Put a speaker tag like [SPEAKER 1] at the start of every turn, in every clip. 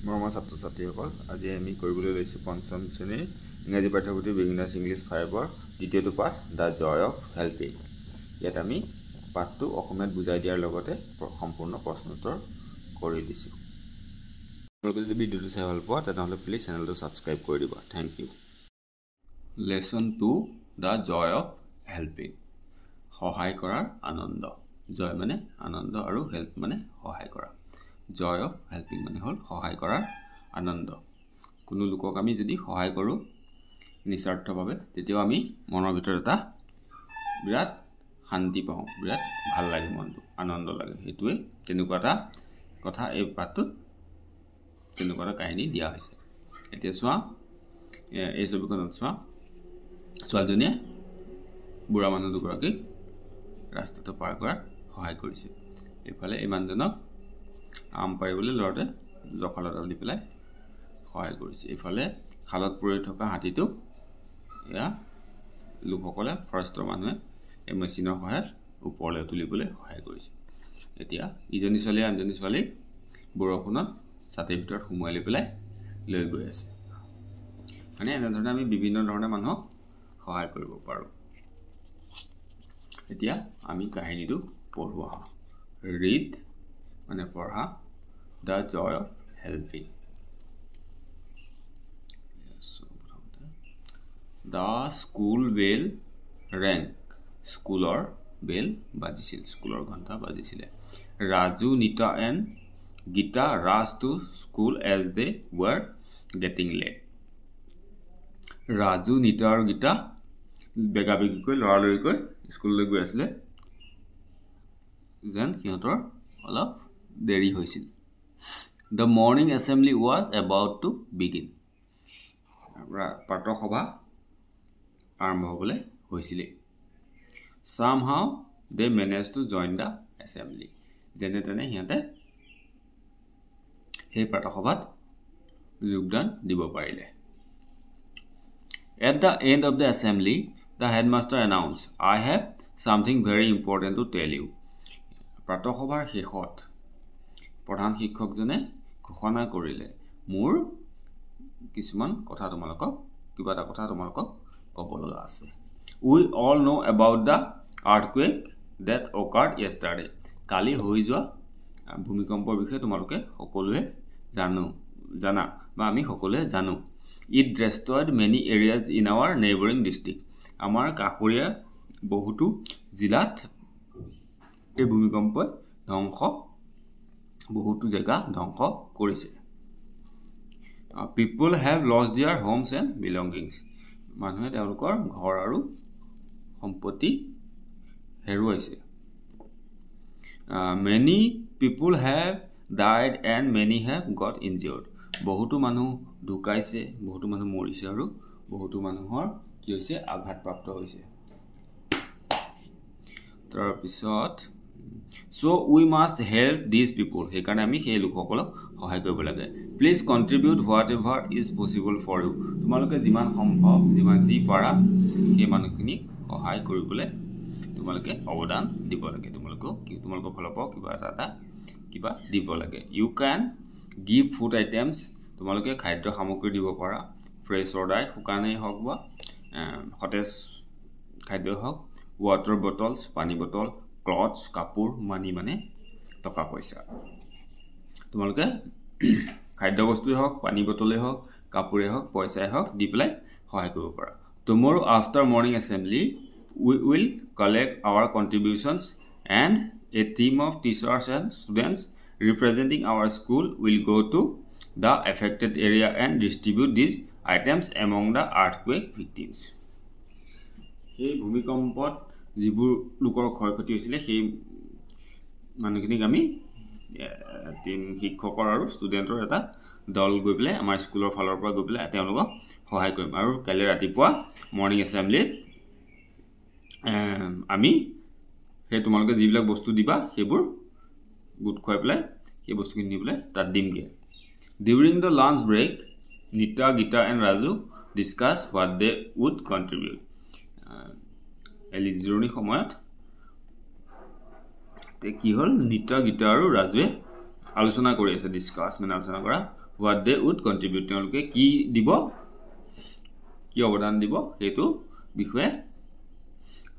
[SPEAKER 1] মৰমৰ ছাত্ৰ ছাত্ৰীসকল আজি আমি কৰিবলৈ লৈছো পঞ্চম শ্ৰেণীৰ ইংৰাজী পাঠ্যপুথি বিগিনাৰ্ছ ইংলিছ 5ৰ দ্বিতীয়টো পাঠ দা জয় অফ হেল্পিং। ইয়াত আমি পাঠটো অসমীয়াত বুজাই দিয়াৰ লগতে সম্পূৰ্ণ প্ৰশ্ন উত্তৰ কৰি দিছো। আপোনালোকে যদি ভিডিঅ'টো চাই ভাল পোৱা তেতিয়াহ'লে প্লিজ চেনেলটো ছাবস্ক্ৰাইব কৰি দিব। Thank you. Lesson 2 the joy of helping. সহায় কৰাৰ আনন্দ। জয় মানে আনন্দ আৰু হেল্প মানে সহায় কৰা। জয় অফ হেল্পিং মানে হল সহায় কৰাৰ আনন্দ। কোনো লোকক আমি যদি সহায় কৰো নিস্বাৰ্থভাৱে তেতিয়াও আমি মনৰ ভিতৰত এটা বিৰাট শান্তি পাওঁ, বিৰাট ভাল লাগে, মনটো আনন্দ লাগে। সেইটোৱে তেনেকুৱা এটা কথা এই পাঠটোত তেনেকুৱা এটা কাহিনী দিয়া হৈছে। এতিয়া চোৱা এই ছবিখনত চোৱা ছোৱালীজনীয়ে বুঢ়া মানুহ দুগৰাকীক ৰাস্তাটো পাৰ কৰাত সহায় কৰিছে। এইফালে এই মানুহজনক আম পাৰিবলৈ ল'ৰাটোৱে জখলা এডাল দি পেলাই সহায় কৰিছে। এইফালে খালত পৰি থকা হাতীটোক এয়া লোকসকলে ফৰেষ্টৰ মানুহে এই মেচিনৰ সহায়ত ওপৰলৈ তুলিবলৈ সহায় কৰিছে। এতিয়া ইজনী ছোৱালীয়ে আনজনী ছোৱালীক বৰষুণত ছাতিৰ ভিতৰত সোমোৱাই লৈ পেলাই লৈ গৈ আছে। মানে এনেধৰণে আমি বিভিন্ন ধৰণে মানুহক সহায় কৰিব পাৰোঁ। এতিয়া আমি কাহিনীটো পঢ়োৱা হয়। ৰিড মানে পঢ়া, the joy of helping. The school bell rang. স্কুলৰ বেল বাজিছিল, স্কুলৰ ঘণ্টা বাজিছিলে। Raju, Nita and Gita ran to school as they were getting late. Raju, Nita আৰু গীতা বেগাবেগিকৈ লৰালৰিকৈ স্কুললৈ গৈ আছিলে যেন সিহঁতৰ অলপ দেৰি হৈছিল। The morning assembly was about to begin. প্ৰাতঃসভা আৰম্ভ হ'বলৈ হৈছিলে। Somehow they managed to join the assembly. যেনে তেনে সিহঁতে সেই প্ৰাতঃসভাত যোগদান দিব পাৰিলে। At the end of the assembly, the headmaster announced, I have something very important to tell you. প্ৰাতঃসভাৰ শেষত প্ৰধান শিক্ষকজনে ঘোষণা কৰিলে, মোৰ কিছুমান কথা তোমালোকক কিবা এটা কথা তোমালোকক ক'ব লগা আছে। We all know about the earthquake that occurred yesterday. কালি হৈ যোৱা ভূমিকম্পৰ বিষয়ে তোমালোকে সকলোৱে জানা বা আমি সকলোৱে জানো। It destroyed many areas in our neighboring district. আমাৰ কাষৰীয়া বহুতো জিলাত এই ভূমিকম্পই বহুতো জেগা ধ্বংস কৰিছে। People have lost their homes and belongings. মানুহে তেওঁলোকৰ ঘৰ আৰু সম্পত্তি হেৰুৱাইছে। Many people have died and many have got injured. বহুতো মানুহ ঢুকাইছে, বহুতো মানুহ মৰিছে আৰু বহুতো মানুহৰ কি হৈছে আঘাতপ্ৰাপ্ত হৈছে। তাৰপিছত so we must help these people. সেইকাৰণে আমি সেই লোকসকলক সহায় কৰিব লাগে। Please contribute whatever is possible for you. তোমালোকে যিমান সম্ভৱ যি পাৰা সেই মানুহখিনিক সহায় কৰিবলৈ তোমালোকে অৱদান দিব লাগে। তোমালোকৰ ফালৰ পৰা কিবা দিব লাগে। You can give food items. তোমালোকে খাদ্য সামগ্ৰী দিব পাৰা। ফ্ৰেছ অৰ্ডাৰ, শুকানেই হওক বা সতেজ খাদ্যই হওক। ৱাটাৰ বটলছ, পানী বটল। ক্লথছ, কাপোৰ। মানি মানে টকা পইচা। তোমালোকে খাদ্য বস্তুৱেই হওক, পানী বটলেই হওক, কাপোৰেই হওক, পইচাই হওক দি পেলাই সহায় কৰিব পাৰা। Tomorrow after morning assembly we will collect our contributions and a team of teachers and students representing our school will go to the affected area and distribute these items among the earthquake victims. সেই ভূমিকম্পত যিবোৰ লোকৰ ক্ষয়ক্ষতি হৈছিলে সেই মানুহখিনিক আমি শিক্ষকৰ আৰু ষ্টুডেণ্টৰ এটা দল গৈ পেলাই আমাৰ স্কুলৰ ফালৰ পৰা গৈ পেলাই তেওঁলোকক সহায় কৰিম। আৰু কাইলৈ ৰাতিপুৱা মৰ্ণিং এছেম্বলিত আমি সেই তোমালোকে যিবিলাক বস্তু দিবা সেইবোৰ গোট খুৱাই পেলাই সেই বস্তুখিনি নি পেলাই তাত দিমগৈ। During the lunch break, Nita, Gita and Raju discussed what they would contribute. জিৰণি সময়ত কি হ'ল নিতা, গীতা আৰু ৰাজুৱে আলোচনা কৰি আছে। ডিছকাছ মানে আলোচনা কৰা what they would contribute তেওঁলোকে কি দিব কি অৱদান দিব হেতু বিষয়ে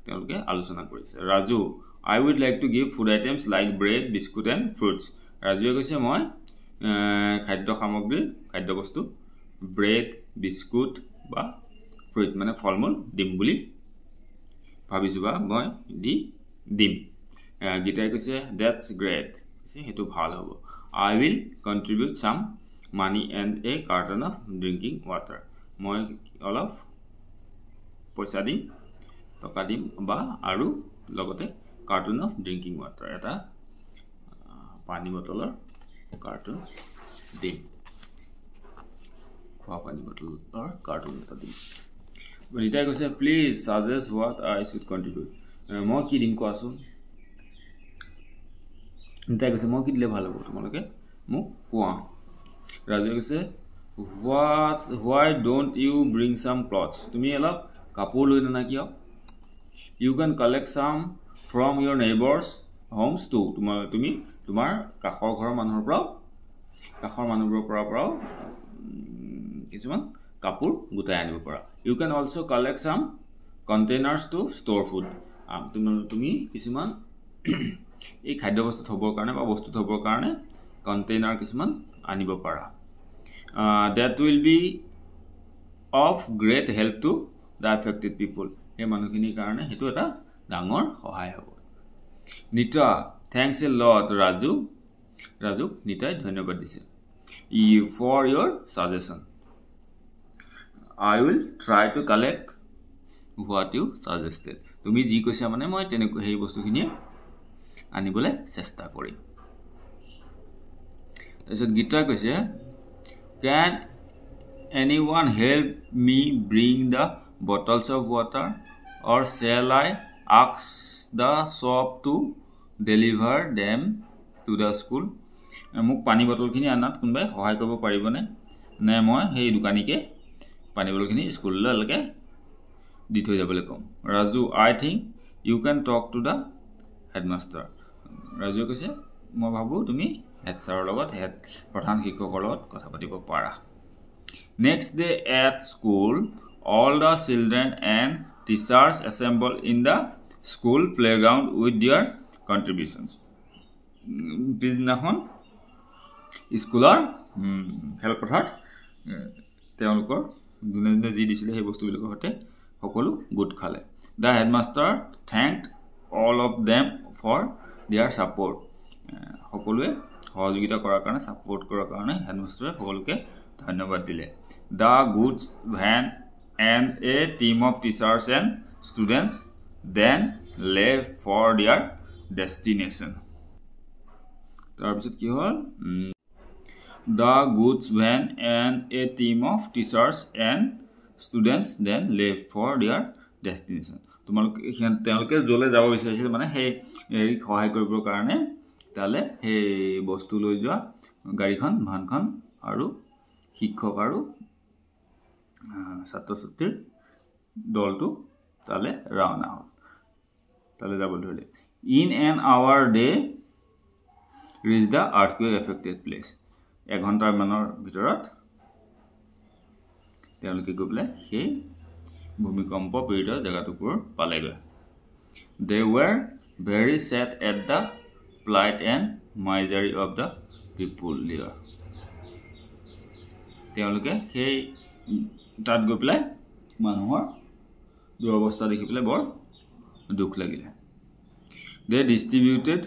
[SPEAKER 1] তেওঁলোকে আলোচনা কৰিছে Raju I would like to give food items like bread biscuit and fruits ৰাজুৱে কৈছে মই খাদ্য সামগ্ৰী খাদ্য বস্তু ব্ৰেড বিস্কুট বা ফ্ৰুট মানে ফলমূল দিম বুলি ভাবিছো বা মই দিম গীতাই কৈছে that's great কৈছে হেতু ভাল হ'ব I will contribute some money and a carton of drinking water মই অলপ পইচা দিম টকা দিম বা আৰু লগতে carton of drinking water এটা পানী বটলৰ carton দিম খোৱা পানী বটলৰ carton এটা দিম গীতাই কৈছে please suggest what I should contribute মই কি দিম কোৱাচোন গীতাই কৈছে মই কি দিলে ভাল হ'ব তোমালোকে মোক কোৱা ৰাজুৱে কৈছে why don't you bring some clothes তুমি অলপ কাপোৰ লৈ না কিয় you can collect some from your neighbors homes too তুমি তোমাৰ কাষৰ ঘৰৰ মানুহৰ পৰা কিছুমান কাপোৰ গুটাই আনিব পাৰা you can also collect some containers to store food তুমি কিছুমান এই খাদ্য বস্তু থবৰ কাৰণে বা বস্তু থবৰ কাৰণে কন্টেইনাৰ কিছুমান আনিব পাৰা that will be of great help to the affected people এই মানুহখিনিৰ কাৰণে হেতু এটা ডাঙৰ সহায় হ'ব নিতা thanks a lot ৰাজুক নিতাই ধন্যবাদ দিছে for your suggestion I will try to collect what you suggested তুমি যি কৈছা মানে মই তেনেকৈ সেই বস্তুখিনি আনিবলৈ চেষ্টা কৰিম তাৰপিছত গীতা কৈছে can anyone help me bring the bottles of water or shall I ask the shop to deliver them to the school মোক পানী বটলখিনি আনাত কোনবাই সহায় কৰিব পাৰিবনে নে মই সেই দোকানীকে পানী বটলখিনি স্কুললৈকে দি থৈ যাবলৈ কম Raju I think you can talk to the headmaster ৰাজুৱে কৈছে মই ভাবো তুমি হেড ছাৰৰ লগত প্ৰধান শিক্ষকৰ লগত কথা পাতিব পাৰা next day at school all the children and teachers assemble in the school playground with their contributions পিছদিনাখন স্কুলৰ খেলপথাৰত তেওঁলোকৰ যোনে যি দিছিলে সেই বস্তুবিলাকৰ সৈতে সকলো গোট খালে the headmaster thanked all of them for their support সকলোৱে সহযোগিতা কৰাৰ কাৰণে সাপোৰ্ট কৰাৰ কাৰণে হেডমাষ্টাৰে সকলোকে ধন্যবাদ দিলে the goods van and a team of teachers and students then left for their destination তাৰপিছত কি হ'ল the goods van and a team of teachers and students then left for their destination তেওঁলোকে যলে যাব বিচাৰিছিল মানে সেই সহায় কৰিবৰ কাৰণে তালে সেই বস্তু লৈ যোৱা গাড়ীখন ভানখন আৰু শিক্ষক আৰু ছাত্ৰ ছাত্ৰীৰ দলটো তালে ৰাওনা হ'ল তালে যাব ধৰিলে in an hour they reached the earthquake affected place এঘণ্টাৰ মানৰ ভিতৰত তেওঁলোকে গৈ পেলাই সেই ভূমিকম্প পীড়িত জায়গাটোৰ পালেগৈ they were very sad at the plight and misery of the people there তেওঁলোকে সেই তাত গৈ পেলাই মানুহৰ দুৰৱস্থা দেখি পেলাই বৰ দুখ লাগিলে they distributed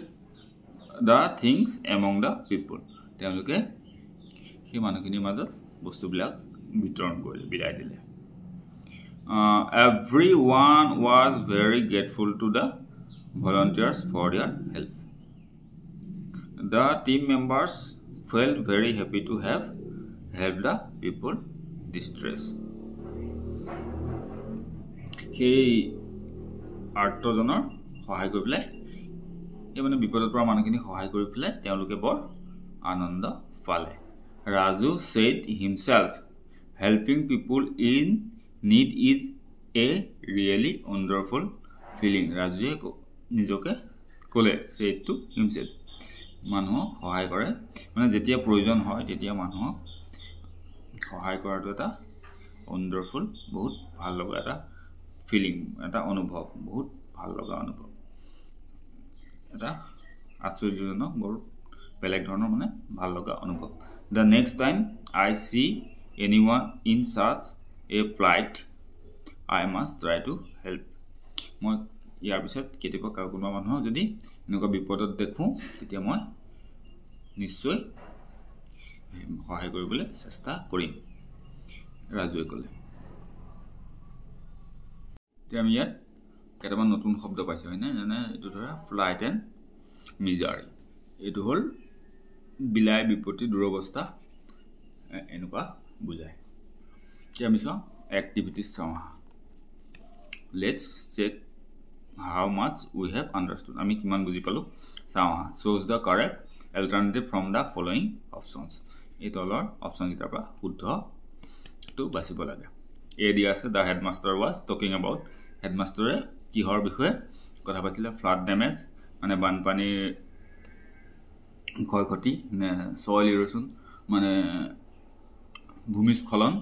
[SPEAKER 1] the things among the people তেওঁলোকে সেই মানুহখিনিৰ মাজত বস্তুবিলাক বিতৰণ কৰিলে বিলাই দিলে everyone was very grateful to the volunteers for their help the team members felt very happy to have helped the people distress সেই আৰ্তজনৰ সহায় কৰি পেলাই এই মানে বিপদৰ পৰা মানুহখিনি সহায় কৰি পেলাই তেওঁলোকে বৰ আনন্দ পালে Raju said himself helping people in need is a really wonderful feeling ৰাজুৱে নিজকে ক'লে said to himself মানুহক সহায় কৰে মানে যেতিয়া প্ৰয়োজন হয় তেতিয়া মানুহক সহায় কৰাটো এটা wonderful বহুত ভাল লগা এটা ফিলিং এটা অনুভৱ বহুত ভাল লগা অনুভৱ এটা আশ্চৰ্যজনক বহুত বেলেগ ধৰণৰ মানে ভাল লগা অনুভৱ the next time I see anyone in such a plight I must try to help মই ইয়াৰ পিছত কেতিয়াবা কোনোবা মানুহ যদি এনেকুৱা বিপদত দেখো তেতিয়া মই নিশ্চয় সহায় কৰিবলৈ চেষ্টা কৰিম ৰাজুৱে ক'লে এতিয়া আমি ইয়াত কেইটামান নতুন শব্দ পাইছো হয়নে জানে এইটো ধৰা ফ্লাইট এণ্ড মিজাৰি এইটো হ'ল বিলাই বিপত্তি দুৰৱস্থা এনেকুৱা বুজায় এতিয়া আমি চাওঁ এক্টিভিটিজ চাওঁ let's check how much we have understood আমি কিমান বুজি পালো চাওঁ choose the correct alternative from the following options এই তলৰ অপচন কিটাৰ পৰা শুদ্ধটো বাছিব লাগে এ দিয়া আছে the headmaster was talking about হেডমাষ্টাৰে কিহৰ বিষয়ে কথা পাতিলে ফ্লাড ড্যামেজ মানে বানপানীৰ ক্ষয়ক্ষতি নে সয়েল ইৰোশন মানে ভূমিস্খলন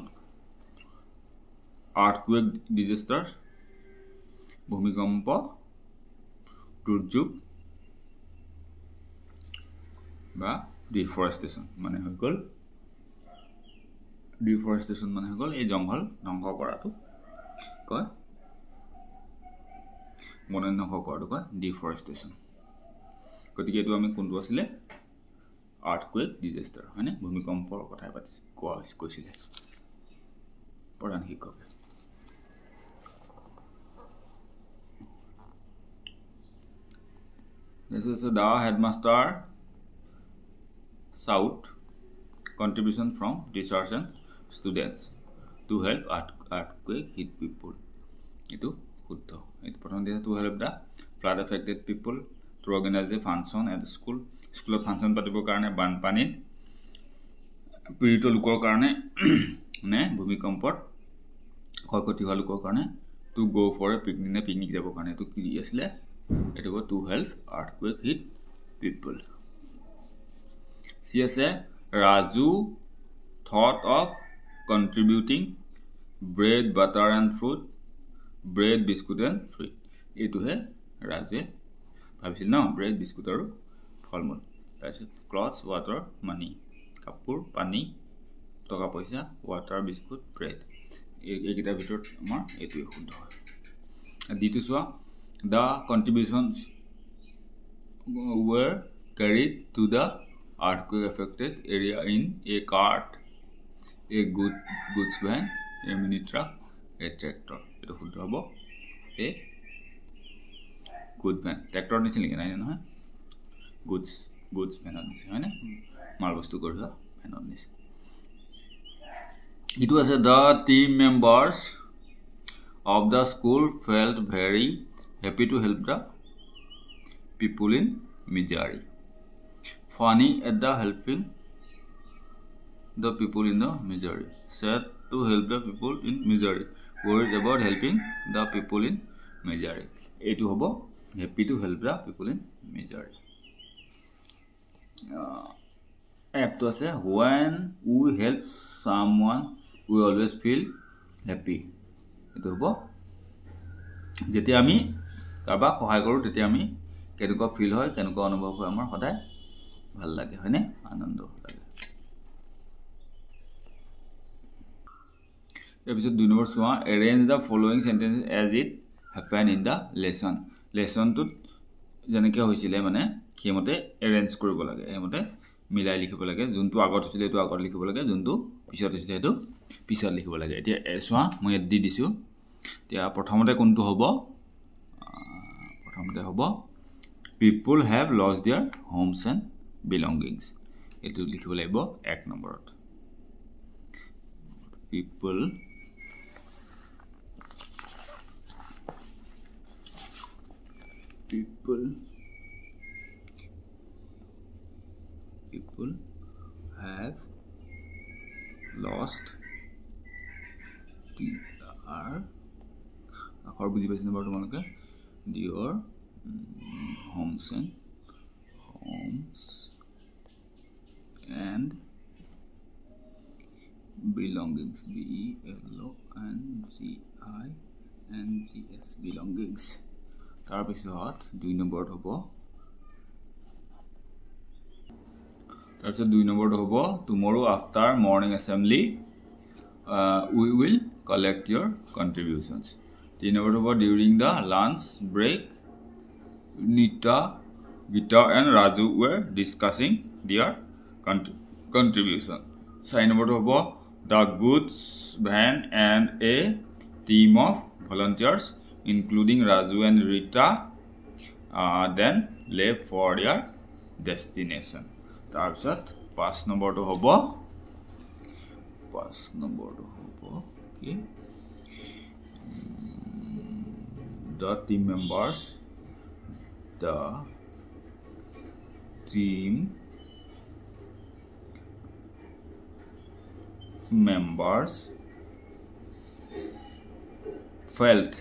[SPEAKER 1] আৰ্থকুৱেক ডিজাস্টাৰ ভূমিকম্প দুৰ্যোগ বা ডিফৰেষ্টেশ্যন মানে হৈ গ'ল ডিফৰেষ্টেশ্যন মানে হৈ গ'ল এই জংঘল ধ্বংস কৰাটো কয় বনাঞ্চল ধ্বংস কৰাটো কয় ডিফৰেষ্টেশ্যন গতিকে এইটো আমি কোনটো আছিলে আৰ্থকুৱেক ডিজাস্টাৰ হয়নে ভূমিকম্পৰ কথা কৈছিলে প্ৰধান শিক্ষকে This is the headmaster shout contribution from teachers and students to help earthquake hit people. Itu শুদ্ধ এই প্ৰথম দিনা to help the flood affected people to organize a function at the school স্কুলত ফাংচন পাতিবৰ কাৰণে বানপানীত পীড়িত লোকৰ কাৰণে নে ভূমিকম্পত ক্ষয়ক্ষতি হোৱা লোকৰ কাৰণে to go for a picnic নে পিকনিক যাবৰ কাৰণে তো কি আছিল It was to help earthquake hit people. She said Raju thought of contributing bread, butter and fruit, bread, biscuit and fruit. It was Raju. Bhabisil no bread, biscuit aru phalmul. That's it. Clothes, water, money. Kapur, pani, toka paisa, water, biscuit, bread. Ekita bhitor amar etue শুদ্ধ হয় দিটো সোয়া The contributions were carried to the earthquake affected area in a cart, a goods van, a mini truck, a tractor. It would have a good van. Tractor is not goods van on this. Marvels to go to van on this. It was the team members of the school felt very happy to help the people in misery. Funny at the helping the people in the misery. Sad to help the people in misery. Worried about helping the people in misery. A to hobo happy to help the people in misery. App to say when we help someone, we always feel happy. It hobo. যেতিয়া আমি কাৰোবাক সহায় কৰোঁ তেতিয়া আমি কেনেকুৱা feel হয় কেনেকুৱা অনুভৱ হয় আমাৰ সদায় ভাল লাগে হয়নে আনন্দ লাগে এপিসোড 2 নম্বৰ চোৱা arrange the following sentences as it happened in the লেসনটোত যেনেকৈ হৈছিলে মানে সেইমতে এৰেঞ্জ কৰিব লাগে সেইমতে মিলাই লিখিব লাগে যোনটো আগত হৈছিলে এইটো আগত লিখিব লাগে যোনটো পিছত হৈছিলে সেইটো পিছত লিখিব লাগে এতিয়া চোৱা মই দি দিছো এতিয়া প্ৰথমতে কোনটো হ'ব প্ৰথমতে হ'ব people have lost their homes and belongings এটো লিখিব লাগিব 1 নম্বৰত people have lost their আখৰ বুজি পাইছে নম্বৰ তোমালোকে their homes and belongings, belongings, belongings. তাৰ পিছত 2 নম্বৰত হ'ব tomorrow after morning assembly we will collect your contributions. 3 নম্বৰত হ'ব during the lunch break Nita, Gita and Raju were discussing their contribution. 4 নম্বৰত হ'ব the goods van and a team of volunteers including Raju and Rita then left for their destination. তাৰপিছত 5 নম্বৰটো হ'ব okay the team members felt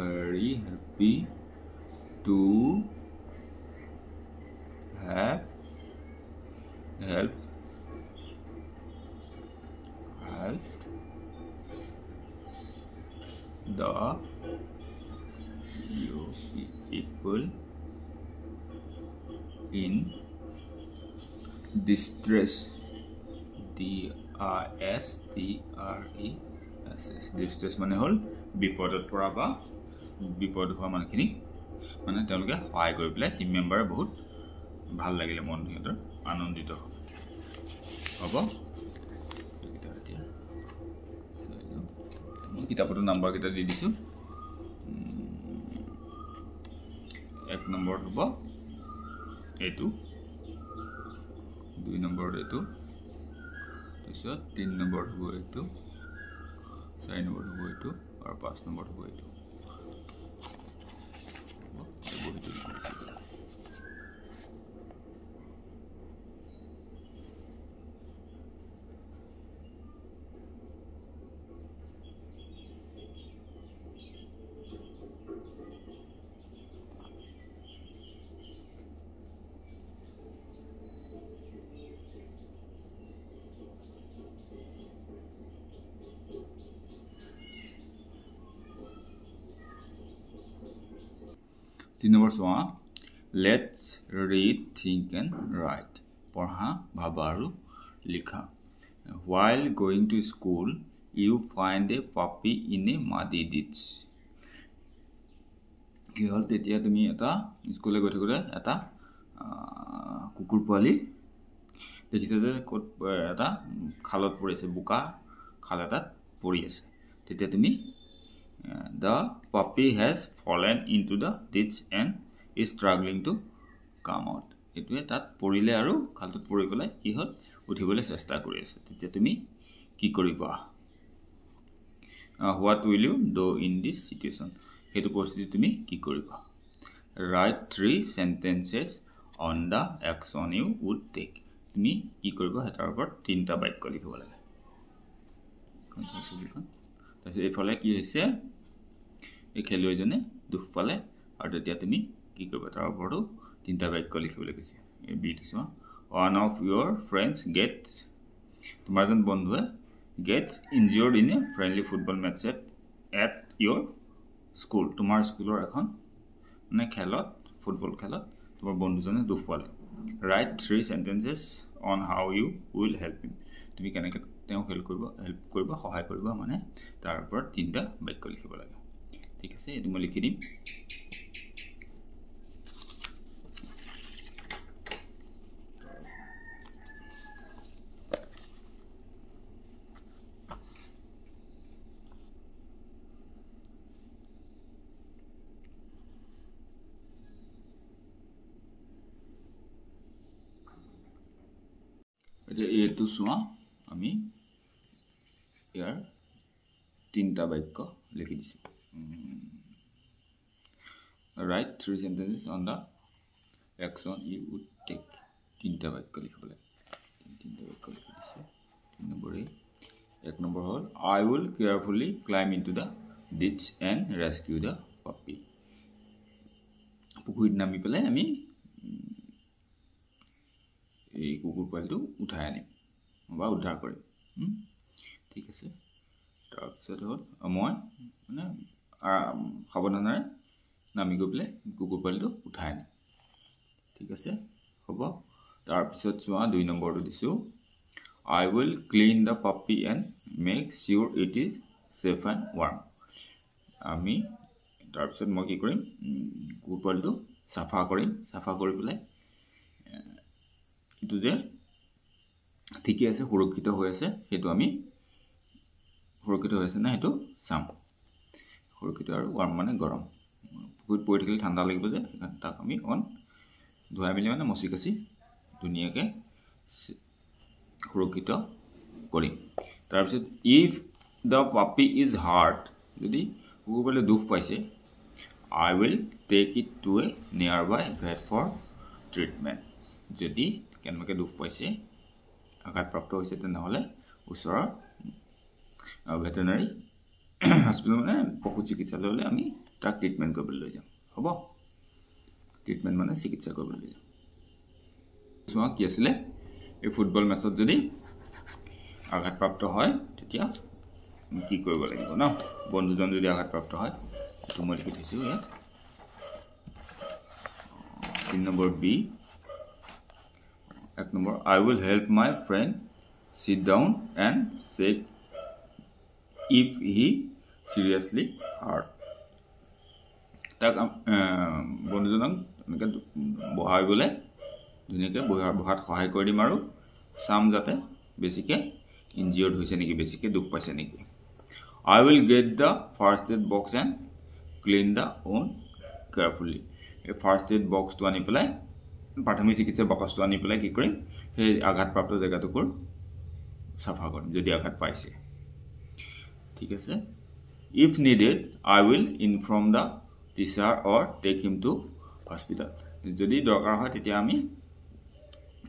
[SPEAKER 1] very happy to have helped the people in distress. distress মানে হল বিপদত পৰা বা বিপদ হোৱা মানুহখিনি মানে তেওঁলোকে সহায় কৰি পেলাই টিম মেম্বাৰে বহুত ভাল লাগিলে মন সিহঁতৰ আনন্দিত হ'ব মই কিতাপৰ নাম্বাৰ কেইটা দি দিছো 1 নম্বৰ হ'ব এইটো 2 নম্বৰ এইটো তাৰপিছত 3 নম্বৰ হ'ব এইটো 4 নম্বৰ হ'ব এইটো আৰু 5 নম্বৰ হ'ব এইটো Number 1 let's read think and write पढ़ा भाबारु लिखा while going to school you find a puppy in a muddy ditch কি হল তেতিয়া তুমি এটা স্কুলে গৈ থাকোতে এটা কুকুৰ পোৱালি দেখিছা যে এটা খালত পৰিছে বুকা খাল এটাত পৰি আছে তেতিয়া তুমি the puppy has fallen into the ditch and is struggling to come out etue tat porile aru khaltut pori pelai ki hol uthibole chesta kori ase তেতিয়া তুমি কি কৰিবা what will you do in this situation hetu poristiti তুমি কি কৰিবা write 3 sentences on the action you would take তুমি কি কৰিবা হেতাৰ ওপৰত 3টা বাক্য লিখিব লাগে তাছে এফালে কি হৈছে এই খেলুৱৈজনে দুখ পালে আৰু তেতিয়া তুমি কি কৰিবা তাৰ ওপৰতো 3টা বাক্য লিখিবলৈ কৈছে এই বিট আছে one of your friends gets তোমাৰ জন বন্ধুৱে gets injured in a friendly football match at your school তোমাৰ স্কুলৰ এখন মানে খেলত ফুটবল খেলত তোমাৰ বন্ধুজনে দুখ পালে write 3 sentences on how you will help him তুমি কেনেকৈ তেওঁ হেল্প কৰিব সহায় কৰিব মানে তাৰ ওপৰত 3টা বাক্য লিখিব লাগে ঠিক আছে এটো মই লিখি দিম এটো সোয়া আমি ইয়াৰ 3টা বাক্য লিখি দিছো write 3 sentences on the action you would take 3টা বাক্য লিখিবলে 3টা বাক্য লিখি দিছো 3 number 1 number hall I will carefully climb into the ditch and rescue the puppy. পুকুৰীত নামি পেলাই আমি এই কুকুৰ পোৱালিটো উঠাই আনিম বা উদ্ধাৰ কৰিম ঠিক আছে তাৰপিছত হ'ল মই মানে সাৱধানেৰে নামি গৈ পেলাই কুকুৰ পোৱালিটো উঠাই আনিম ঠিক আছে হ'ব তাৰপিছত চোৱা 2 নম্বৰটো দিছো I will clean the puppy and make sure it is safe and warm আমি তাৰপিছত মই কি কৰিম কুকুৰ পোৱালিটো সাফা কৰিম সাফা কৰি পেলাই ইটো যে ঠিকই আছে সুৰক্ষিত হৈ আছে হেতু আমি সুৰক্ষিত হৈ আছে না হেতু চাম সুৰক্ষিত আৰু warm মানে গৰম পুকুৰীত পৰি থাকিলে ঠাণ্ডা লাগিব যে তাক আমি অন ধুৱাই মিলি মানে মচি কাচি ধুনিয়াকে সুৰক্ষিত কৰিম তাৰপিছত if the puppy is hurt যদি কুকুৰ পোৱালি দুখ পাইছে I will take it to a nearby vet for treatment যদি কেনেকৈ দুখ পাইছে আঘাতপ্ৰাপ্ত হৈছে তেনেহলে ওচৰৰ ভেটেৰিনাৰী হস্পিটেল মানে পশু চিকিৎসালয়লৈ আমি তাক ট্ৰিটমেন্ট কৰিবলৈ লৈ যাম হ'ব ট্ৰিটমেন্ট মানে চিকিৎসা কৰিবলৈ লৈ যাম চোৱা কি আছিল এই ফুটবল মেচত যদি আঘাতপ্ৰাপ্ত হয় তেতিয়া কি কৰিব লাগিব না বন্ধুজন যদি আঘাতপ্ৰাপ্ত হয় তো মই লিখি থৈছো ইয়াত 3 নম্বৰ বি 1 নম্বৰ I will help my friend sit down and check if he seriously hurt tak বন্ধুজনক এনেকৈ বহাই গলে ধুনিয়াকৈ বহাত সহায় কৰি দিম আৰু সাম যাতে বেছিকে ইনজিয়ৰ্ড হৈছে নেকি বেছিকে দুখ পাইছে নেকি I will get the first aid box and clean the wound carefully a first aid box to ani pelai প্ৰাথমিক চিকিৎসা বাকসটো আনি পেলাই কি কৰিম সেই আঘাতপ্ৰাপ্ত জায়গাটোৰ সাফা কৰিম যদি আঘাত পাইছে ঠিক আছে if needed I will inform the teacher or take him to hospital যদি দৰকাৰ হয় তেতিয়া আমি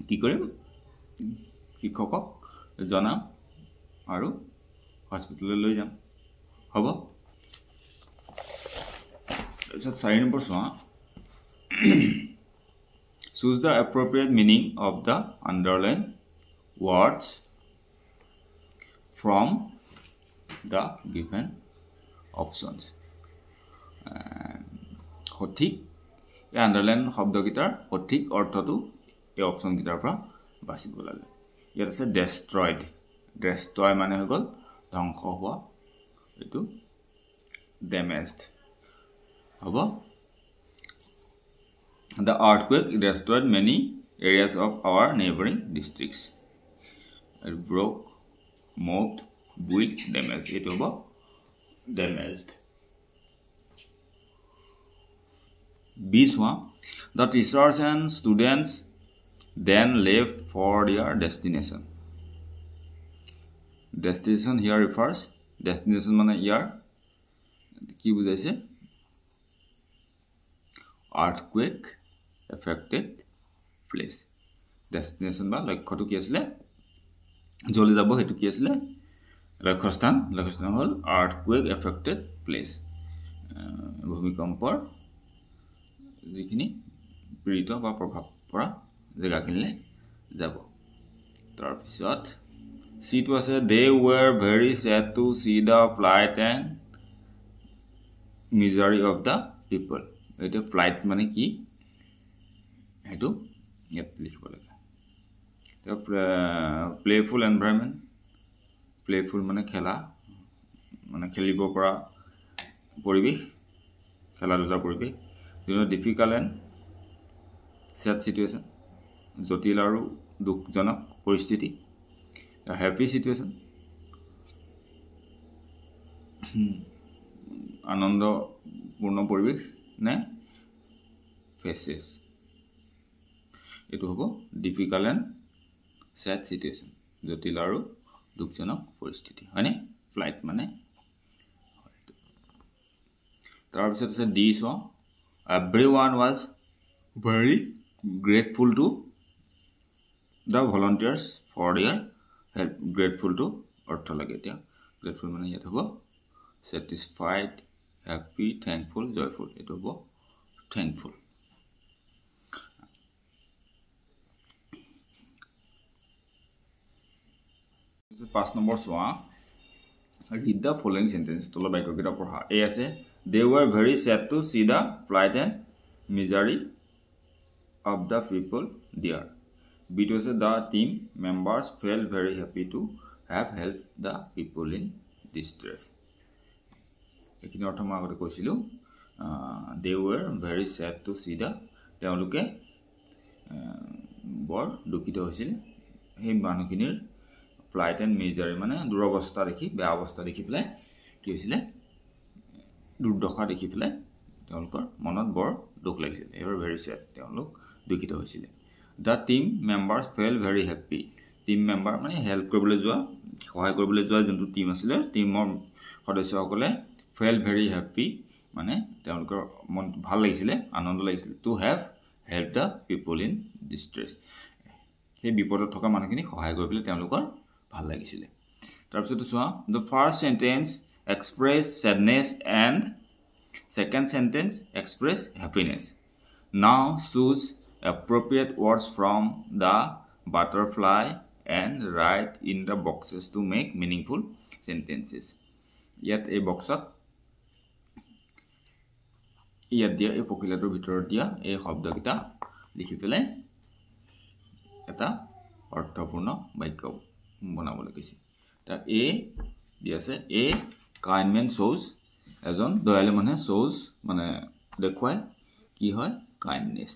[SPEAKER 1] কি কৰিম শিক্ষকক জনাম আৰু হস্পিটেললৈ লৈ যাম হ'ব তাৰপিছত 4 নম্বৰ চোৱা choose the appropriate meaning of the underlined words from the given options সঠিক এই আন্ডারলাইন শব্দকিটাৰ সঠিক অৰ্থটো এই অপচন কিটাৰ পৰা বাছিব লাগে ইয়াত আছে destroyed destroy মানে হৈ গল ধ্বংস হোৱা এটো damaged হ'ব The earthquake destroyed many areas of our neighboring districts. It broke, moved, built, damaged. It was damaged. B1. The teachers and students then left for their destination. Destination here refers. Destination মানে ইয়াৰ কি বুজাইছে earthquake affected place destination বা লক্ষ্যটো কি আছিল জলে যাব হেতু কি আছিল লক্ষ্যস্থান হল earthquake affected place ভূমিকম্পৰ যিখিনি পীড়িত বা প্ৰভাৱ পৰা জায়গা কিনলে যাব তাৰ পিছত সিটো আছে they were very sad to see the plight and misery of the people এটা ফ্লাইট মানে কি হেতু ইয়াত লিখিব লাগে তো প্লেফুল এনভায়রনমেন্ট প্লেফুল মানে খেলা মানে খেলিব পৰা পৰিবেশ খেলা ধূলা পৰিবেশ ডিফিকাল্ট এন্ড স্যাড সিচুৱেচন জটিল আৰু দুখজনক পৰিস্থিতি হ্যাপি সিচুৱেচন আনন্দপূৰ্ণ পৰিবেশ নে ফেসেস এটো হ'ব ডিফিকাল্ট এন্ড স্যাড সিচুৱেচন জটিল আৰু দুখজনক পৰিস্থিতি হয়নে ফ্লাইট মানে তাৰ পিছত আছে ডি স everyone was very grateful to the volunteers for their help grateful to অৰ্থ লাগে এতিয়া grateful মানে ইয়াত হ'ব satisfied, happy, thankful, joyful. It will be thankful. Pass number 1. Read the following sentence. A ase, they were very sad to see the plight and misery of the people there. B to say, the team members felt very happy to have helped the people in distress. Ekini ortho ma agote koisilu, they were very sad to see the তেওঁলোকে বৰ দুখিত হৈছিল সেই মানুহখিনিৰ plight and misery মানে দুৰৱস্থা দেখি বেয়া অৱস্থা দেখি পেলাই কি হৈছিল দুৰ্দশা দেখি পেলাই তেওঁলোকৰ মনত বৰ দুখ লাগিছিল they were very sad তেওঁলোক দুখিত হৈছিল the team members felt very happy team member মানে হেল্প কৰিবলৈ যোৱা সহায় কৰিবলৈ যোৱা যোনটো টিম আছিল টিমৰ সদস্যসকলে felt very happy মানে তেওঁলোকৰ মন ভাল লাগিছিল আনন্দ লাগিছিল to have helped the people in distress সেই বিপদত থকা মানুহখিনি সহায় কৰিবলৈ তেওঁলোকৰ ভাল লাগিছিল তাৰপিছত চোৱা the first sentence express sadness and second sentence express happiness now choose appropriate words from the butterfly and write in the boxes to make meaningful sentences yet a boxত ইয়াত দিয়া এই পকিলাটোৰ ভিতৰত দিয়া এই শব্দকিটা লিখি পেলাই এটা অৰ্থপূৰ্ণ বাক্য বনাবলৈ কৈছে তা এ দিয়াছে এ কাইণ্ড ম্যান shows এজন দয়ালু মানুহে shows মানে দেখুৱায় কি হয় kindness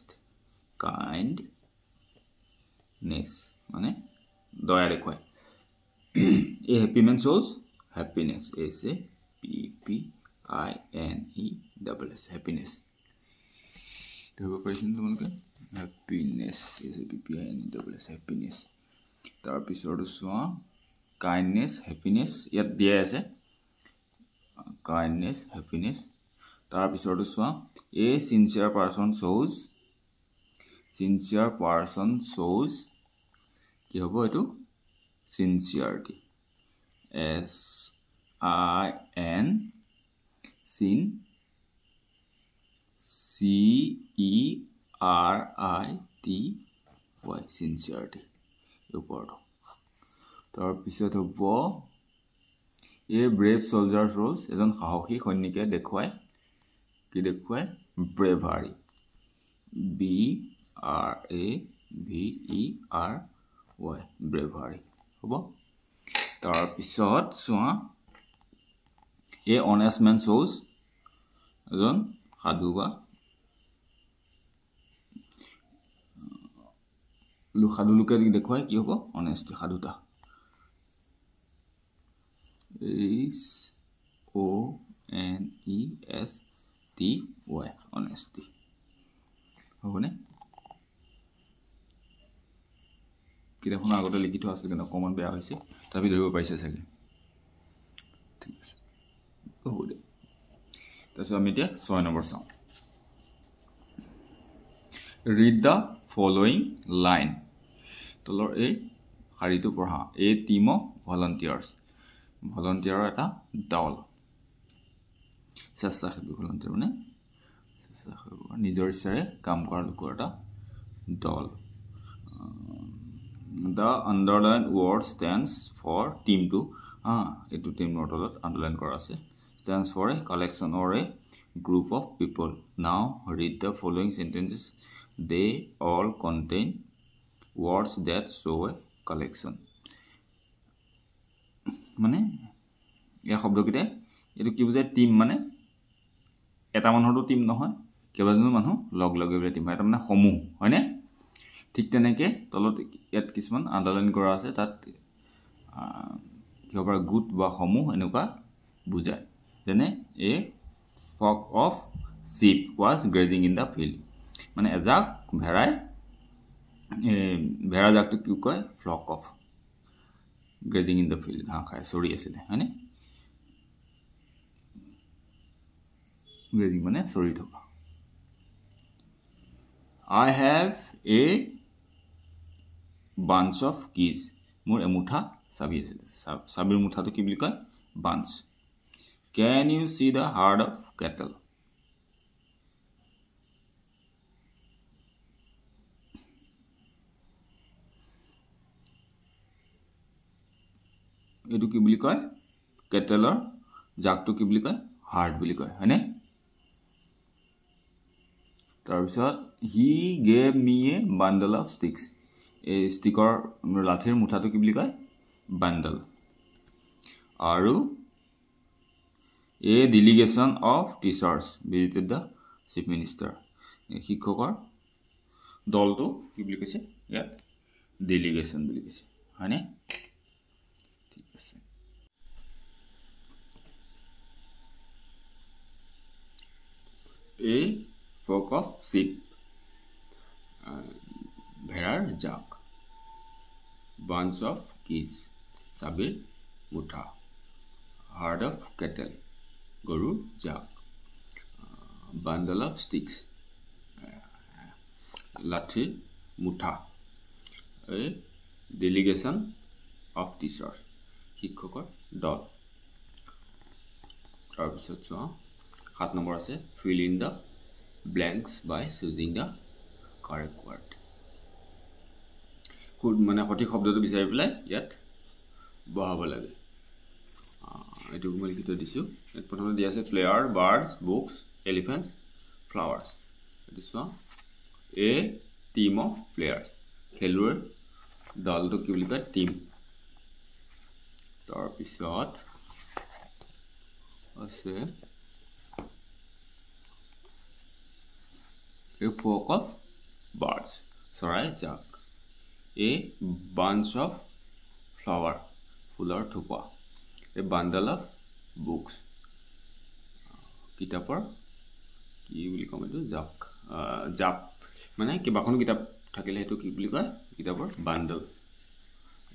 [SPEAKER 1] মানে দয়া দেখুৱায় এ happy man shows happiness s a p p I n e double s happiness দেব পাইছেন তোমালোকে happiness s a p p I n e double s happiness তাৰ পিছত চোৱা kindness happiness ইয়াত দিয়া আছে kindness happiness তাৰ পিছত চোৱা a sincere person shows কি হ'ব এটো sincerity s I n sin c e r I t y sincerity ওপৰত তাৰ পিছত হ'ব এ ব্ৰেভ soldier shows এজন সাহসী সৈনিকে দেখুৱায় কি দেখুৱায় bravery b r a v e r y bravery হ'ব তাৰ পিছত চোৱা এ honest man shows এজন সাধু বা সাধু লোকে দেখুৱায় কি হ'ব honesty সাধুতা h o n e s t y honesty হ'বনে কিতাপখন আগতে লিখি থোৱা আছিল কিন্তু অকমান বেয়া হৈছে তথাপি ধৰিব পাৰিছে চাগে ঠিক আছে হ'ব দে তাৰপিছত আমি এতিয়া 6 নম্বৰ চাওঁ read the following line তলৰ এই শাৰীটো পঢ়া a team of volunteers volunteer এটা দল স্বেচ্ছাসেৱী volunteer মানে স্বেচ্ছাসেৱী নিজৰ ইচ্ছাৰে কাম কৰা লোকৰ এটা দল the underlined word stands for team to এটো team নটলত underline কৰা আছে stands for a collection or a group of people now read the following sentences they all contain words that show a collection মানে এই শব্দকিটা এটো কি বুজায় team মানে এটা মানুহৰ টিম নহয় কেইবাজনো মানুহ লগ লগাইলে টিম এটা মানে সমূহ হয়নে ঠিক তেনেকে তলত ইয়াত কিছুমান আন্ডাৰলাইন কৰা আছে তাত কি হ'ব গুড বা সমূহ এনেকুৱা বুজায় যেনে a flock of sheep was grazing in the field মানে এজাক ভেড়া জাকটো কি কয় flock of grazing in the field ঘাঁহ খাই চৰি আছিল হয়নে grazing মানে চৰি থকা I have a bunch of keys মোৰ এমুঠা চাবি আছিল চাবিৰ মুঠাটো কি বুলি কয় bunch Can you see the herd of cattle? এটো কি বুলি কয় কেটেলৰ জাকটো কি বুলি কয় হাৰ্ড বুলি কয় হয়নে তাৰপিছত he gave me a bundle of sticks এই ষ্টিকৰ লাঠিৰ মুঠাটো কি বুলি কয় bundle আৰু a delegation of teachers visited the chief minister শিক্ষকৰ দলটো কি বুলি কৈছে ইয়াত delegation বুলি কৈছে হয়নে ঠিক আছে a fork of sheep ভেড়াৰ জাক bunch of keys চাবিৰ মুঠা herd of cattle গৰুৰ জাক bundle of sticks লাঠিৰ মুঠা a delegation of teachers শিক্ষকৰ দল তাৰপিছত চোৱা 7 নম্বৰ আছে fill in the blanks by choosing the correct word code মানে সঠিক শব্দটো বিচাৰি পেলাই ইয়াত বহাব লাগে এটো মই লিখি দিছো এত প্ৰথমে দিয়া আছে player birds books elephants flowers এটো চোৱা a team of players খেলুৱৈৰ দলটো কি বুলি কয় টিম তাৰপিছত আছে a flock of birds চৰাই জাক a bunch of flower ফুলৰ থোপা a bundle of books কিতাপৰ কি বুলি কম এটো জাপ মানে কিবাখন কিতাপ থাকিলে হেতু কি বুলি কয় কিতাপৰ বান্ডল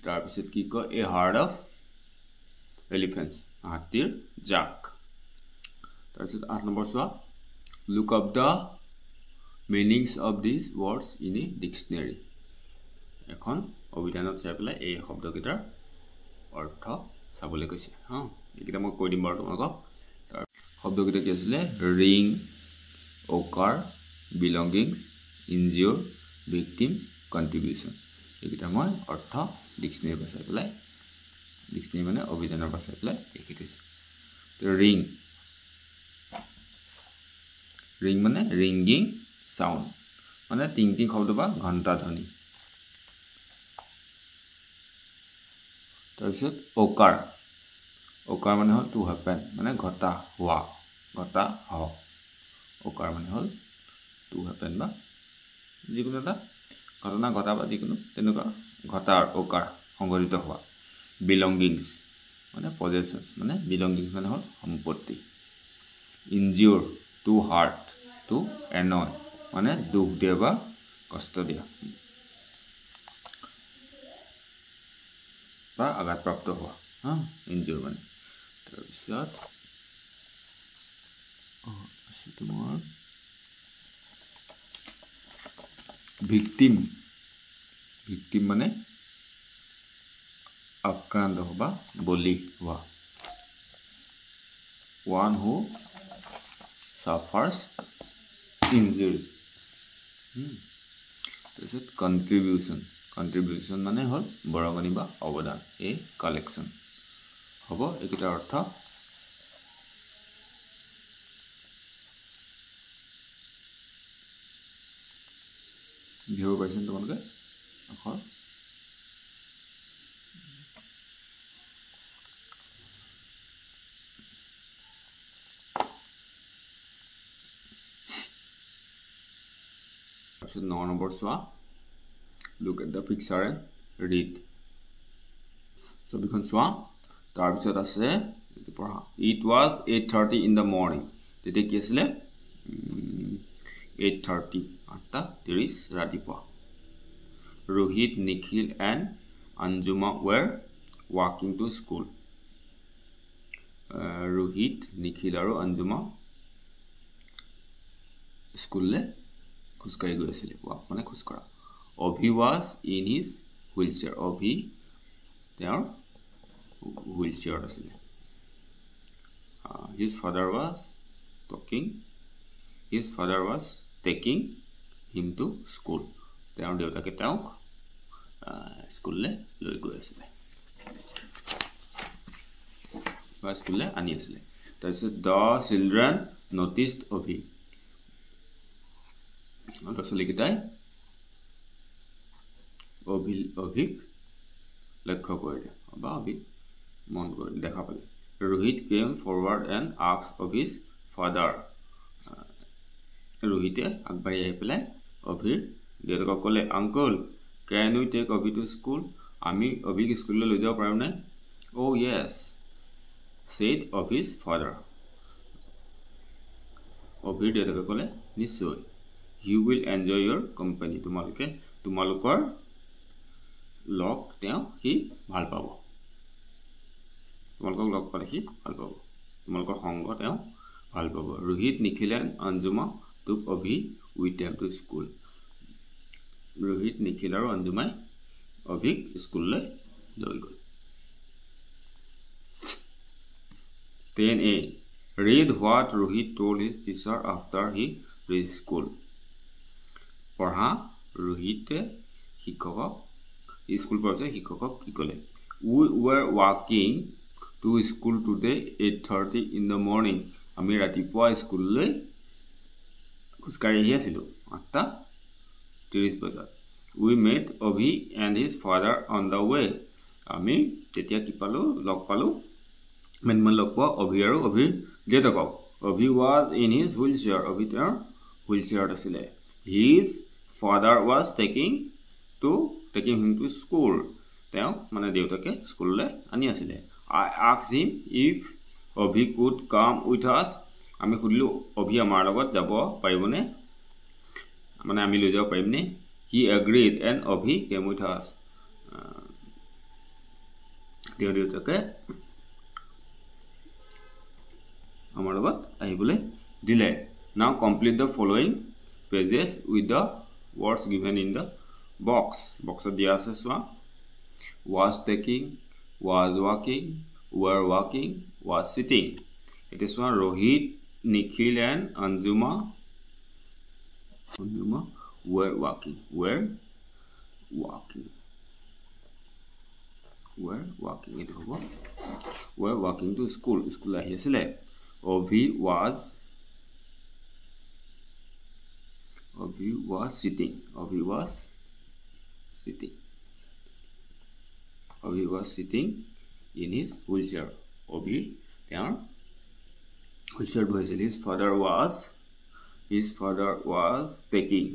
[SPEAKER 1] তাৰপিছত কি কয় a herd of elephants হাতীৰ জাক তাৰপিছত 8 নম্বৰ চোৱা look up the meanings of these words in a dictionary এখন অভিধানত চাই পেলাই এই শব্দকেইটাৰ অৰ্থ চাবলৈ কৈছে হা এইকেইটা মই কৈ দিম বাৰু তোমালোকক শব্দকেইটা কি আছিল ring occur belongings injure victim contribution এইকেইটা মই অৰ্থ ডিকচনাৰী ভাষাত পেলাই ডিকচনাৰী মানে অভিধানৰ ভাষাত পেলাই লিখি দিছো তো ring মানে ringing sound মানে টিং টিং শব্দ বা ঘণ্টা ধ্বনি তাৰপিছত occur মানে হল to happen মানে ঘটা হোৱা ঘটা হ occur মানে হল to happen বা যিকোনো এটা ঘটনা ঘটা বা যিকোনো তেনেকুৱা ঘটাৰ occur সংঘটিত হোৱা belongings মানে possessions মানে belongings মানে হল সম্পত্তি injure to hurt to annoy মানে দুখ দিয়া বা কষ্ট দিয়া বা আঘাতপ্ৰাপ্ত হোৱা হা injure মানে তাৰপিছত আছে তোমাৰ victim মানে আক্ৰান্ত হোৱা বলি হোৱা one who suffers injury তাৰপিছত contribution মানে হল বৰঙনি বা অৱদান a collection হ'ব এইকেইটাৰ অৰ্থ ভিডিও পাইছেন তোমালোকে আখৰ So 9 number soa look at the picture and read so bikon soa tar bisot ase it was 8:30 in the morning tete ki asile 8:30 atta 30 ratipua Rohit Nikhil and Anjuma were walking to school Rohit Nikhil aru Anjuma school le খুস্কাৰি গৈ আছিল walk মানে খুস্কৰা Obhi was in his wheelchair Obhi তেওঁৰ wheelchair আছিল His father was taking him to school. তেওঁৰ দেউতাকে তেওঁক স্কুললৈ লৈ গৈ আছিলে বা স্কুললৈ আনি আছিলে তাৰপিছত the children noticed Abhi ল'ৰা-ছোৱালীকেইটাই Abhik লক্ষ্য কৰিলে বা অভিক মন কৰিলে দেখা পালে Rohit came forward and asked of his father Rohite আগবাঢ়ি আহি পেলাই অভিৰ দেউতাকক ক'লে uncle can we take Abhi to school আমি অভিক স্কুললৈ লৈ যাব পাৰিম নে oh yes said of his father অভিৰ দেউতাকে ক'লে নিশ্চয় he will enjoy your company তোমালোকৰ লগ তেওঁ সি ভাল পাব তোমালোকক লগ পালে সি ভাল পাব তোমালোকৰ সংগ তেওঁ ভাল পাব Rohit Nikhil and Anjuma took Abhi with them to school Rohit Nikhil আৰু অঞ্জুমাই অভিক স্কুললৈ লৈ গ'ল 10A Read what Rohit told his teacher after he reached school পঢ়া Rohite শিক্ষকক স্কুল পঢ়াতে শিক্ষকক কি ক'লে We were walking to school today 8:30 in the morning আমি ৰাতিপুৱা স্কুললৈ খোজকাঢ়ি আহি আছিলোঁ 8:30 বজাত We met Abhi and his father on the way আমি তেতিয়া কি পালো লগ পালো মেনমান লগ পোৱা অভি আৰু অভিৰ দেউতাকক Abhi was in his wheelchair অভি তেওঁৰ হুইলচেয়াৰত আছিলে His father was taking him to school তেওঁ মানে দেউতাকে স্কুললৈ আনি আছিলে I asked him if Abhi could come with us আমি খুদিলো অভি আমাৰ লগত যাব পাৰিবনে মানে আমি লৈ যাব পাৰিমনে He agreed and Abhi came with us তেওঁ দেউতাকে আমাৰ লগত আহিবলৈ দিলে Now complete the following pages with the words given in the boxত দিয়া আছে চোৱা was taking was walking were walking was sitting এতিয়া চোৱা Rohit Nikhil and Anjuma were walking it হ'ব were walking to school আহি আছিলে Abhi was sitting in his wheelchair Abhi তেওঁৰ wheelchair বহিছিল his father was taking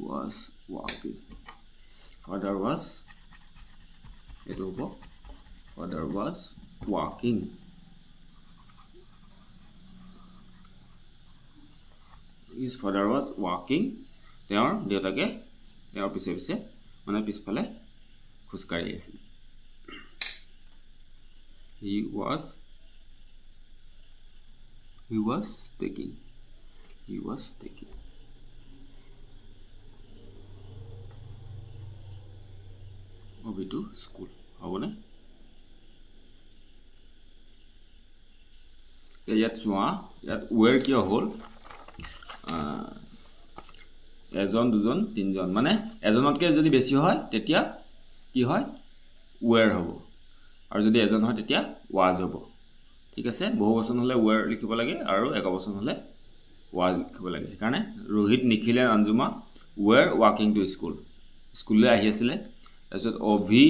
[SPEAKER 1] was walking father was walking his father was walking তেওঁৰ দেউতাকে তেওঁৰ পিছে মানে পিছফালে খোজকাঢ়ি আছিল he was taking Abhi to school হ'বনে ইয়াত চোৱা ইয়াত where কিয় হ'ল এজন দুজন তিনজন মানে এজনতকৈ যদি বেছি হয় তেতিয়া কি হয় where হ'ব আৰু যদি এজন হয় তেতিয়া was হ'ব ঠিক আছে বহুবচন হ'লে where লিখিব লাগে আৰু একবচন হ'লে was লিখিব লাগে সেইকাৰণে Rohit Nikhil and Anjuma were walking to school স্কুললৈ আহি আছিলে তাৰপিছত Abhi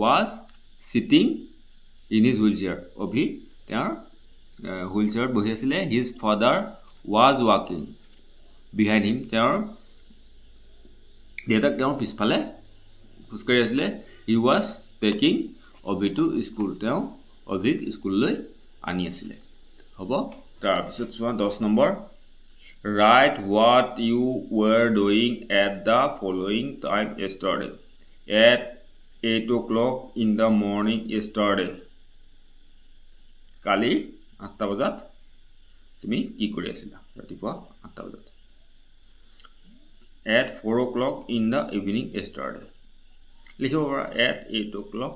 [SPEAKER 1] was sitting in his wheelchair Abhi তেওঁৰ হুইলচেয়াৰত বহি আছিলে his father was walking behind him তেওঁৰ দেউতাক তেওঁৰ পিছফালে খোজকাঢ়ি আছিলে he was taking Abhi to school তেওঁ অভিক স্কুললৈ আনি আছিলে হ'ব তাৰপিছত চোৱা 10 number write what you were doing at the following time yesterday at 8 o'clock in the morning yesterday কালি 8টা বজাত তুমি কি কৰি আছিলা ৰাতিপুৱা 8টা বজাত at 4 o'clock in the evening yesterday. লিখিব পাৰা at 8 o'clock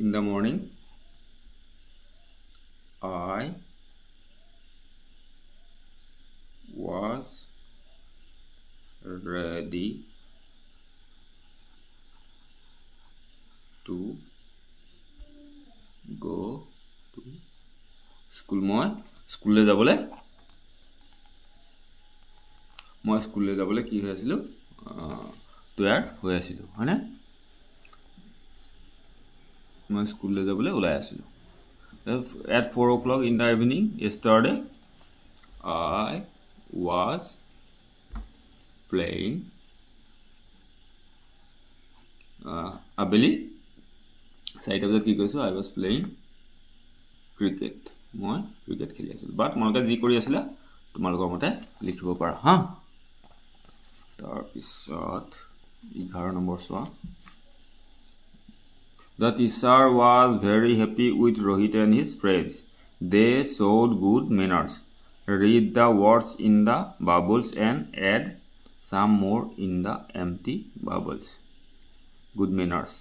[SPEAKER 1] in the morning I was ready to go to school. মই স্কুললৈ যাবলৈ কি হৈ আছিল তৈয়াৰ হৈ আছিল হয়নে মই স্কুললৈ যাবলৈ ওলাই আছিল at 4 o'clock in the evening yesterday I was playing আবেলি 4টা বজাত কি কৰিছো I was playing cricket মই ক্ৰিকেট খেলি আছিল বাট মনকে যি কৰি আছিল তোমালোকৰ মতে লিখিব পাৰা হা তাৰ পিছত 11 নম্বৰ চোৱা The teacher was very happy with Rohit and his friends. They showed good manners. Read the words in the bubbles and add some more in the empty bubbles. Good manners.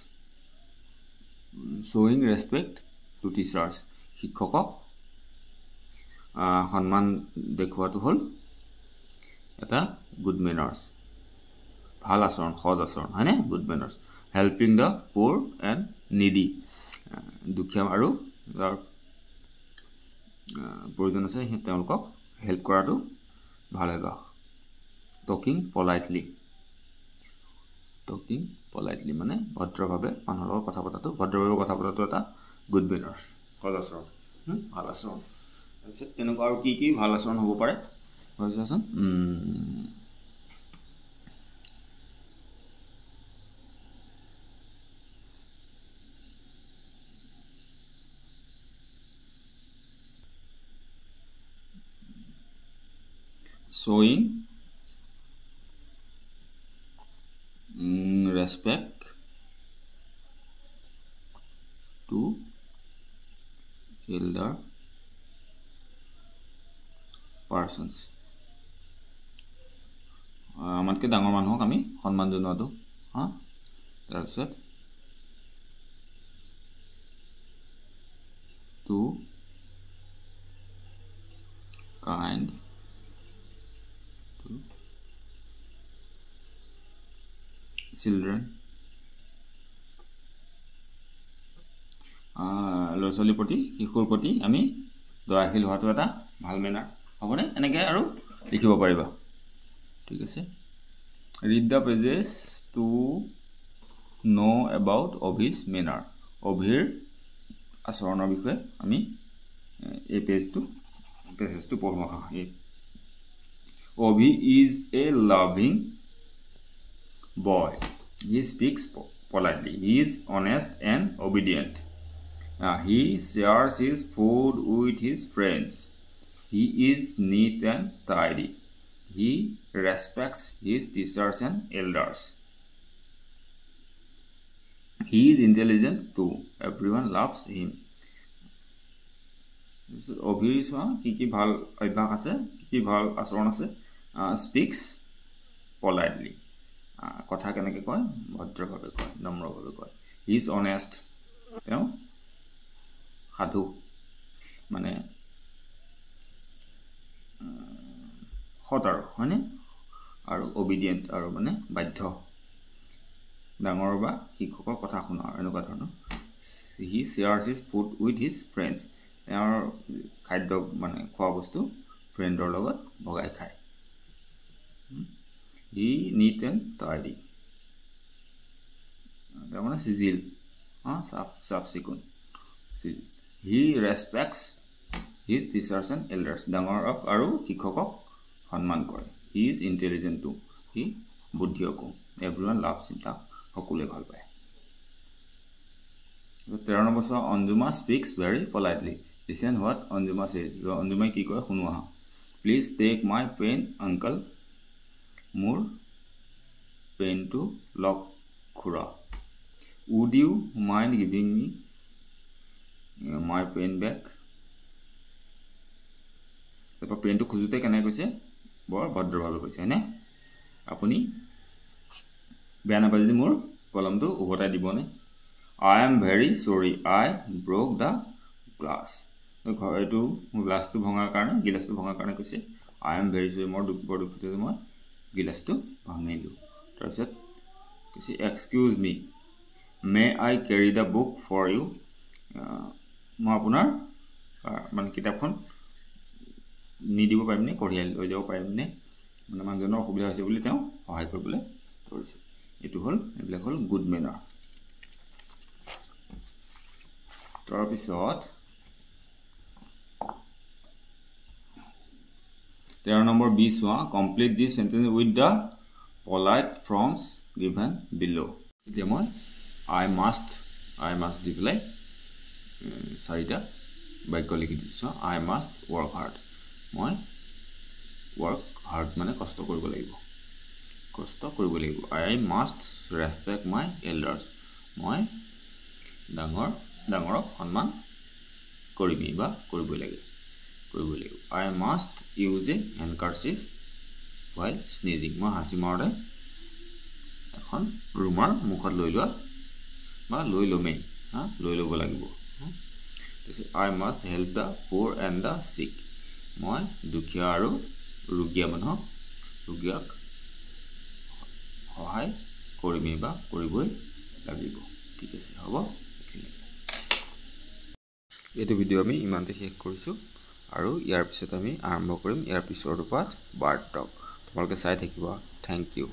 [SPEAKER 1] Showing respect to teachers. শিক্ষকক সন্মান দেখুৱাটো হ'ল এটা good manners. ভাল আচৰণ সৎ আচৰণ হয়নে good manners. Helping the poor and needy. দুখীয়া আৰু যাৰ প্ৰয়োজন আছে তেওঁলোকক হেল্প কৰাটো ভাল হ'ব টকিং পলাইটলি মানে ভদ্ৰভাৱে মানুহৰ লগত কথা পতাটো ভদ্ৰভাৱে কথা পতাটো এটা গুড মেনাৰ্ছ সৎ আচৰণ ভাল আচৰণ তাৰপিছত তেনেকুৱা আৰু কি ভাল আচৰণ হ'ব পাৰে ভাবিছাচোন showing respect to elder persons আমাতকে ডাঙৰ মানুহক আমি সন্মান জনোৱাটো হা তাৰপিছত to kind children ল'ৰা-ছোৱালীৰ প্ৰতি শিশুৰ প্ৰতি আমি দয়াশীল হোৱাটো এটা ভাল মেনাৰ হ'বনে এনেকৈ আৰু লিখিব পাৰিবা ঠিক আছে read the pages to know about Obhi's manner অভিৰ আচৰণৰ বিষয়ে আমি এই পেজটো পঢ়ো Obhi is a loving boy. He speaks politely. He is honest and obedient. He shares his food with his friends. He is neat and tidy. He respects his teachers and elders. He is intelligent too. Everyone loves him. Obhi কি ভাল অভ্যাস আছে কি ভাল আচৰণ আছে speaks politely কথা কেনেকৈ কয় ভদ্ৰভাৱে কয় নম্ৰভাৱে কয় হি ইজ অনেষ্ট তেওঁ সাধু মানে সৎ আৰু হয়নে আৰু অবিডিয়েণ্ট আৰু মানে বাধ্য ডাঙৰ বা শিক্ষকৰ কথা শুনা এনেকুৱা ধৰণৰ he shares his food with his friends তেওঁৰ খাদ্য মানে খোৱা বস্তু ফ্ৰেণ্ডৰ লগত ভগাই খায় He neat and tidy. That one is Cecil. Subsequent. He respects his teachers and elders. Dangor of Aru Hikokok Hanman Koi. He is intelligent too. He Buddhyoko. Everyone loves him. Hokule Bhalbai. The Terranobasa Anjuma speaks very politely. Listen what Anjuma says. Anjuma Kiko Hunwa. Please take my pen, uncle. More pen to lock khura. Would you mind giving me my pen back? The pen to khujute can I say? Bor bhadra bhalo koise ne আপুনি বেয়া নাপায় যদি মোৰ কলমটো উভতাই দিবনে I am very sorry I broke the glass এইটো গ্লাছটো ভঙাৰ কাৰণে গিলাছটো ভঙাৰ কাৰণে কৈছে I am very sorry মোৰ বৰ দুখিত যে মই গিলাছটো ভাঙিলো তাৰপিছত কৈছে excuse me may I carry the book for you মই আপোনাৰ মানে কিতাপখন নি দিব পাৰিমনে কঢ়িয়াই লৈ যাব পাৰিমনে মানে মানুহজনৰ অসুবিধা হৈছে বুলি তেওঁ সহায় কৰিবলৈ কৰিছে এটো হল এবিলাক হল গুড মেনাৰ তাৰপিছত 13 নম্বৰ বি সোৱা complete this sentence with the polite forms given below এতিয়া মই I must দি পেলাই চাৰিটা বাক্য লিখি দিছো I must work hard মই work hard মানে কষ্ট কৰিব লাগিব I must respect my elders মই ডাঙৰক সন্মান কৰিবি বা কৰিবই লাগিব I must use a handkerchief while sneezing মই হাসি মাৰোতে এখন ৰুমাল মুখত লৈ লোৱা বা লৈ লমে লৈ লব লাগিব I must help the poor and the sick মই দুখীয়া আৰু ৰোগীয়া ৰোগীক সহায় কৰিবি বা কৰিবই লাগিব ঠিক আছে হ'ব এইটো ভিডিও আমি ইমানতে শেষ কৰিছো আৰু ইয়াৰ পিছত আমি আৰম্ভ কৰিম ইয়াৰ পিছৰ পাঠ বাৰ্ড টক তোমালোকে চাই থাকিবা থ্যাংক ইউ